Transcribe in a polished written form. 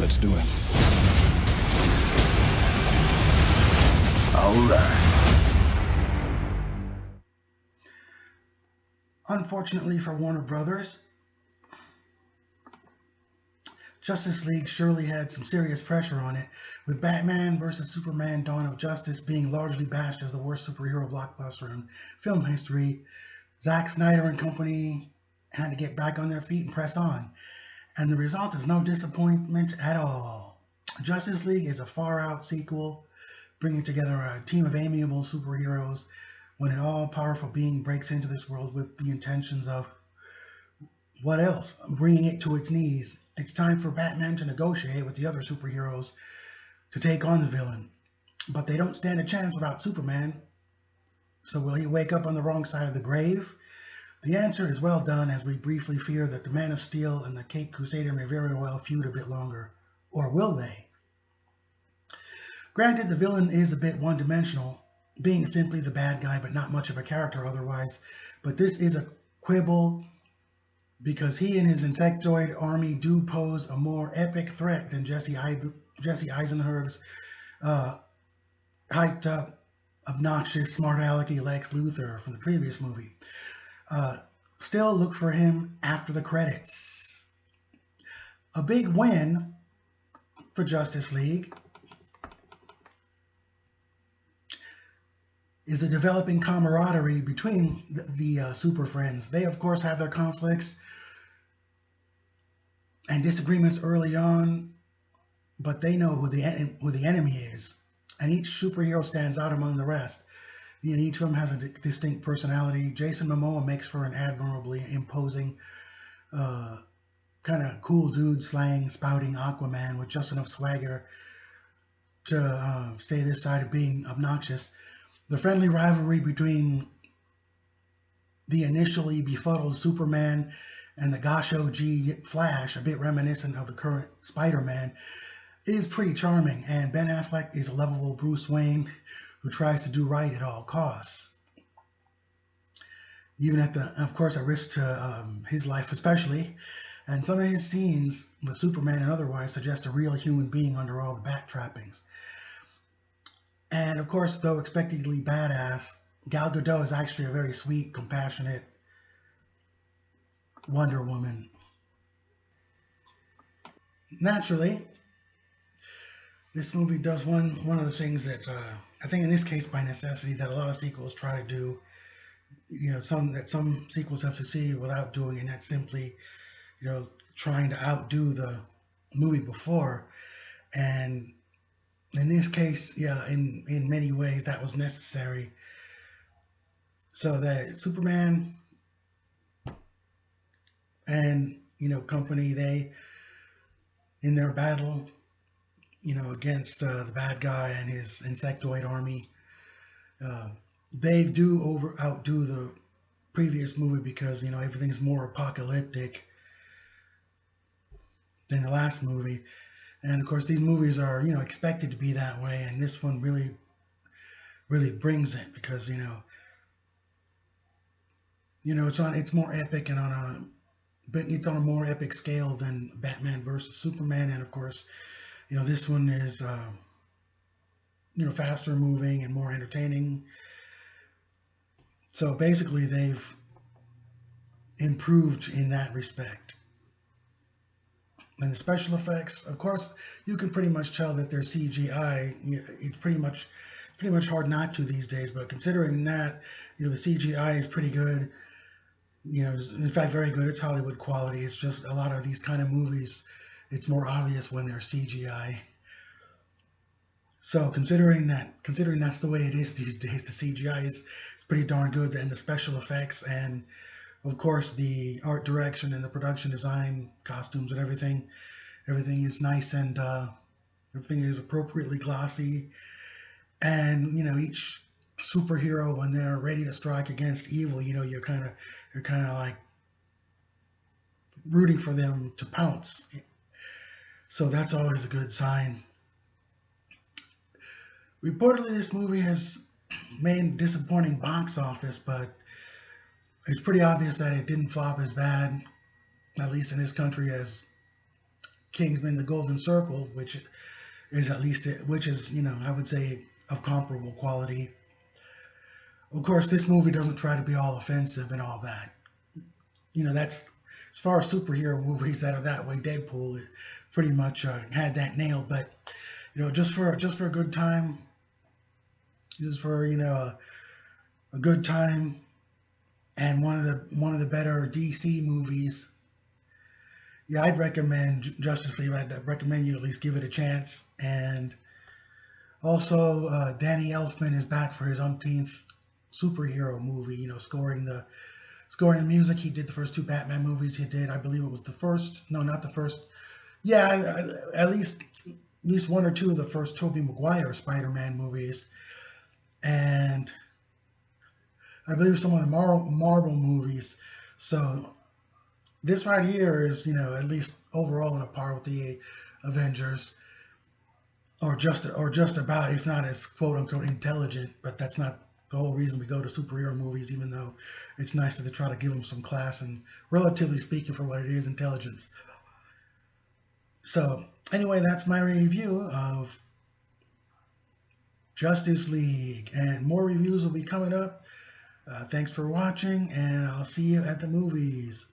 Let's do it. All right. Unfortunately for Warner Brothers, Justice League surely had some serious pressure on it, with Batman vs. Superman: Dawn of Justice being largely bashed as the worst superhero blockbuster in film history. Zack Snyder and company had to get back on their feet and press on, and the result is no disappointment at all. Justice League is a far-out sequel, bringing together a team of amiable superheroes when an all-powerful being breaks into this world with the intentions of, what else? Bringing it to its knees. It's time for Batman to negotiate with the other superheroes to take on the villain. But they don't stand a chance without Superman. So will he wake up on the wrong side of the grave? The answer is well done, as we briefly fear that the Man of Steel and the Caped Crusader may very well feud a bit longer. Or will they? Granted, the villain is a bit one-dimensional, being simply the bad guy but not much of a character otherwise. But this is a quibble, because he and his insectoid army do pose a more epic threat than Jesse Eisenberg's hyped up, obnoxious, smart-alecky Lex Luthor from the previous movie. Still, look for him after the credits. A big win for Justice League is the developing camaraderie between the Superfriends. They, of course, have their conflicts and disagreements early on, but they know who the enemy is, and each superhero stands out among the rest. And each of them has a distinct personality. Jason Momoa makes for an admirably imposing, kind of cool dude slang spouting Aquaman with just enough swagger to stay this side of being obnoxious. The friendly rivalry between the initially befuddled Superman and the Gosh OG Flash, a bit reminiscent of the current Spider-Man, is pretty charming, and Ben Affleck is a lovable Bruce Wayne who tries to do right at all costs, even at the, of course, a risk to his life especially. And some of his scenes with Superman and otherwise suggest a real human being under all the bat trappings. And of course, though expectedly badass, Gal Gadot is actually a very sweet, compassionate Wonder Woman. Naturally, this movie does one of the things that I think in this case by necessity that a lot of sequels try to do. You know, some sequels have succeeded without doing, and that's simply, trying to outdo the movie before. And in this case, yeah, in many ways that was necessary. So that Superman and company, they, in their battle, against the bad guy and his insectoid army, they do outdo the previous movie because everything's more apocalyptic than the last movie. And of course, these movies are expected to be that way, and this one really brings it because it's more epic and it's on a more epic scale than Batman versus Superman. And of course, this one is faster moving and more entertaining. So basically, they've improved in that respect. And the special effects, of course, you can pretty much tell that they're CGI. It's pretty much hard not to these days. But considering that, the CGI is pretty good. In fact, very good. It's Hollywood quality. It's just a lot of these kind of movies, it's more obvious when they're CGI. So considering that's the way it is these days, the CGI is pretty darn good, and the special effects, and of course the art direction and the production design, costumes and everything is nice, and everything is appropriately glossy. And each superhero, when they're ready to strike against evil, you're kind of like rooting for them to pounce. So that's always a good sign. Reportedly, this movie has made disappointing box office, but it's pretty obvious that it didn't flop as bad, at least in this country, as Kingsman: The Golden Circle, which is at least which is, you know, I would say of comparable quality. Of course, this movie doesn't try to be all offensive and all that. You know, that's as far as superhero movies that are that way. Deadpool pretty much had that nailed. But you know, just for a good time, just for, you know, a good time, and one of the better DC movies. Yeah, I'd recommend Justice League. I'd recommend you at least give it a chance. And also, Danny Elfman is back for his umpteenth superhero movie. You know, scoring music. He did the first two Batman movies. He did, I believe it was the first. No, not the first. Yeah, at least one or two of the first Tobey Maguire Spider-Man movies, and I believe some of the Marvel movies. So this right here is, you know, at least overall on a par with the Avengers, or just about, if not as quote unquote intelligent. But that's not the whole reason we go to superhero movies, even though it's nice that they try to give them some class and, relatively speaking, for what it is, intelligence. So anyway, that's my review of Justice League, and more reviews will be coming up. Thanks for watching, and I'll see you at the movies.